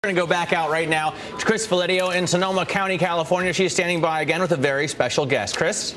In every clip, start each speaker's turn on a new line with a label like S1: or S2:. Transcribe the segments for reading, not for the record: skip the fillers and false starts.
S1: We're going to go back out right now to Cris Valerio in Sonoma County, California. She's standing by again with a very special guest. Cris?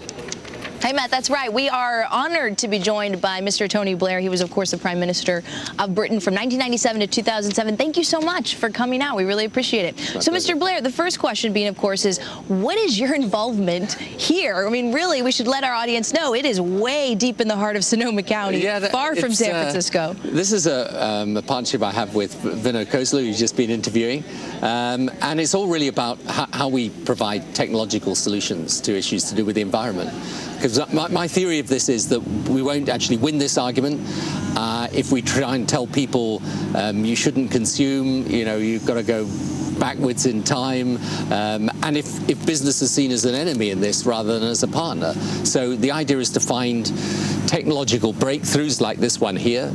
S2: Hey, Matt, that's right. We are honored to be joined by Mr. Tony Blair. He was, of course, the Prime Minister of Britain from 1997 to 2007. Thank you so much for coming out. We really appreciate it. So, Mr. Blair, the first question being, of course, is what is your involvement here? I mean, really, we should let our audience know it is way deep in the heart of Sonoma County, far from San Francisco.
S3: This is a partnership I have with Vinod Khosla, who's just been interviewing. And it's all really about how we provide technological solutions to issues to do with the environment. Because my theory of this is that we won't actually win this argument if we try and tell people you shouldn't consume, you've got to go backwards in time, and if business is seen as an enemy in this rather than as a partner. So the idea is to find technological breakthroughs like this one here,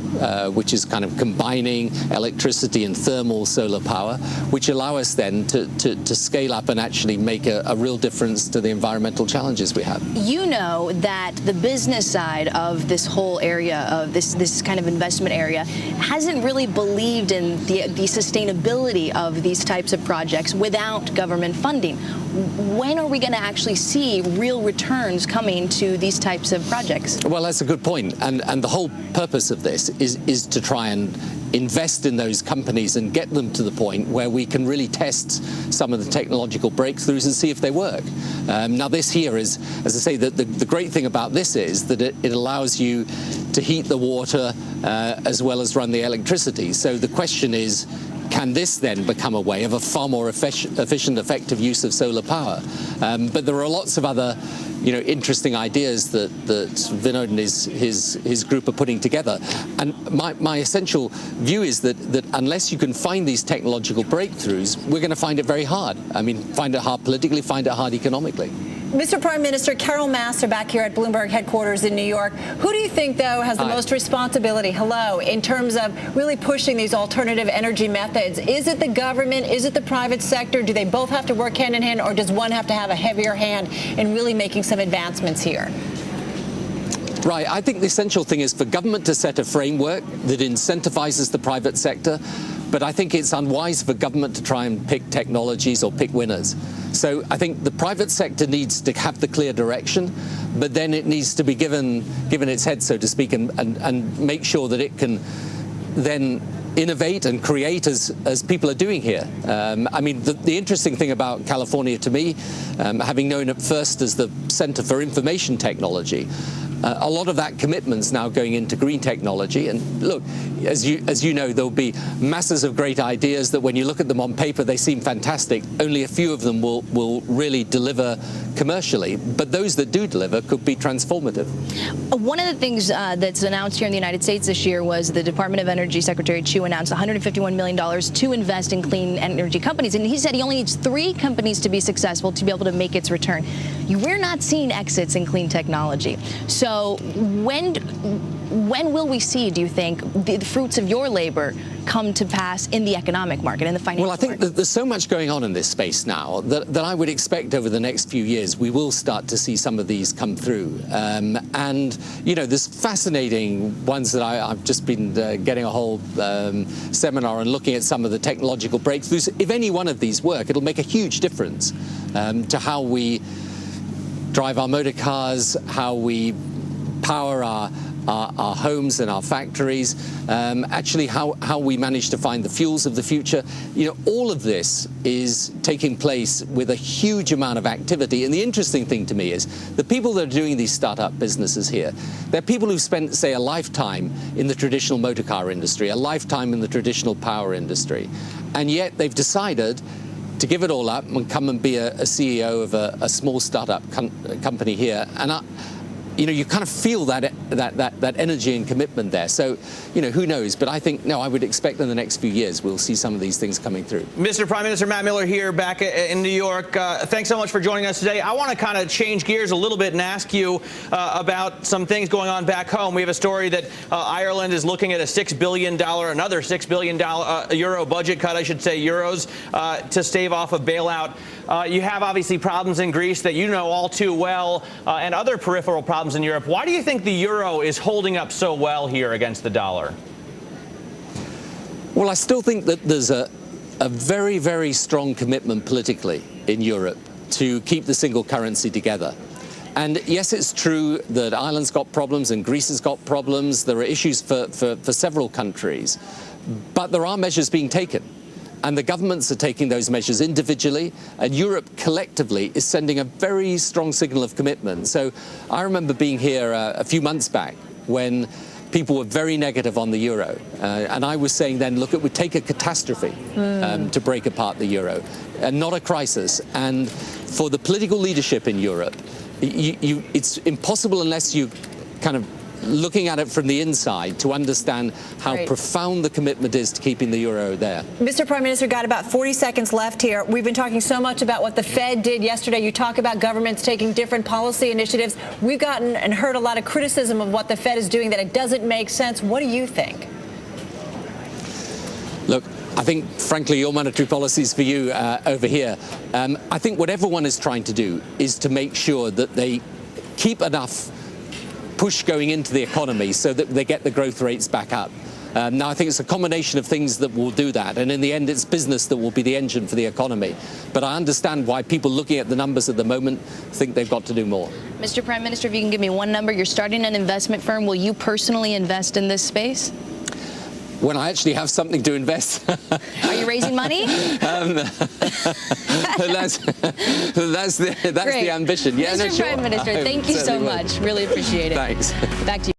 S3: which is kind of combining electricity and thermal solar power, which allow us then to scale up and actually make a real difference to the environmental challenges we have.
S2: You know that the business side of this whole area, of this kind of investment area, hasn't really believed in the sustainability of these types of projects without government funding. When are we going to actually see real returns coming to these types of projects?
S3: Well, that's a good point. And the whole purpose of this is to try and invest in those companies and get them to the point where we can really test some of the technological breakthroughs and see if they work. Now, this here is, as I say, the great thing about this is that it allows you to heat the water as well as run the electricity. So the question is, can this then become a way of a far more efficient, effective use of solar power? But there are lots of other, interesting ideas that Vinod and his group are putting together. And my essential view is that unless you can find these technological breakthroughs, we're going to find it very hard. I mean, find it hard politically, find it hard economically.
S4: Mr. Prime Minister, Carol Massar back here at Bloomberg headquarters in New York. Who do you think, though, has the most responsibility, in terms of really pushing these alternative energy methods? Is it the government? Is it the private sector? Do they both have to work hand in hand, or does one have to have a heavier hand in really making some advancements here?
S3: Right. I think the essential thing is for government to set a framework that incentivizes the private sector. But I think it's unwise for government to try and pick technologies or pick winners. So I think the private sector needs to have the clear direction, but then it needs to be given its head, so to speak, and make sure that it can then innovate and create as people are doing here. I mean, the interesting thing about California to me, having known it first as the Center for Information Technology, a lot of that commitment's now going into green technology. And look, as you know, there'll be masses of great ideas that when you look at them on paper, they seem fantastic. Only a few of them will really deliver commercially. But those that do deliver could be transformative.
S2: One of the things that's announced here in the United States this year was the Department of Energy Secretary Chu announced $151 million to invest in clean energy companies. And he said he only needs 3 companies to be successful to be able to make its return. We're not seeing exits in clean technology. So when will we see, do you think, the fruits of your labor come to pass in the economic market, in the financial market?
S3: Well, I think that there's so much going on in this space now that I would expect over the next few years we will start to see some of these come through. And, there's fascinating ones that I've just been getting a whole seminar and looking at some of the technological breakthroughs. If any one of these work, it'll make a huge difference to how we drive our motor cars, how we power our homes and our factories, actually how we manage to find the fuels of the future. All of this is taking place with a huge amount of activity. And the interesting thing to me is the people that are doing these startup businesses here, they're people who've spent, say, a lifetime in the traditional motor car industry, a lifetime in the traditional power industry. And yet they've decided to give it all up and come and be a CEO of a small startup company here. And you kind of feel that energy and commitment there. So, who knows? But I think, no, I would expect in the next few years we'll see some of these things coming through.
S1: Mr. Prime Minister Matt Miller here back in New York. Thanks so much for joining us today. I want to kind of change gears a little bit and ask you about some things going on back home. We have a story that Ireland is looking at another $6 billion euro budget cut, I should say, euros, to stave off a bailout. You have obviously problems in Greece that you know all too well, and other peripheral problems in Europe. Why do you think the euro is holding up so well here against the dollar?
S3: Well, I still think that there's a very, very strong commitment politically in Europe to keep the single currency together. And yes, it's true that Ireland's got problems and Greece has got problems. There are issues for several countries, but there are measures being taken. And the governments are taking those measures individually, and Europe collectively is sending a very strong signal of commitment. So I remember being here a few months back when people were very negative on the euro. And I was saying then, look, it would take a catastrophe to break apart the euro, and not a crisis. And for the political leadership in Europe, it's impossible unless you kind of looking at it from the inside to understand how profound the commitment is to keeping the euro there.
S4: Mr. Prime Minister, got about 40 seconds left here. We've been talking so much about what the Fed did yesterday. You talk about governments taking different policy initiatives. We've gotten and heard a lot of criticism of what the Fed is doing, that it doesn't make sense. What do you think?
S3: Look, I think, frankly, your monetary policies for you over here. I think what everyone is trying to do is to make sure that they keep enough push going into the economy so that they get the growth rates back up. Now, I think it's a combination of things that will do that, and in the end, it's business that will be the engine for the economy. But I understand why people looking at the numbers at the moment think they've got to do more.
S2: Mr. Prime Minister, if you can give me one number, you're starting an investment firm. Will you personally invest in this space?
S3: When I actually have something to invest.
S2: Are you raising money?
S3: That's the ambition. Yeah,
S2: Mr.
S3: no, sure.
S2: Prime Minister, thank you so much. Really appreciate it.
S3: Thanks.
S2: Back to you.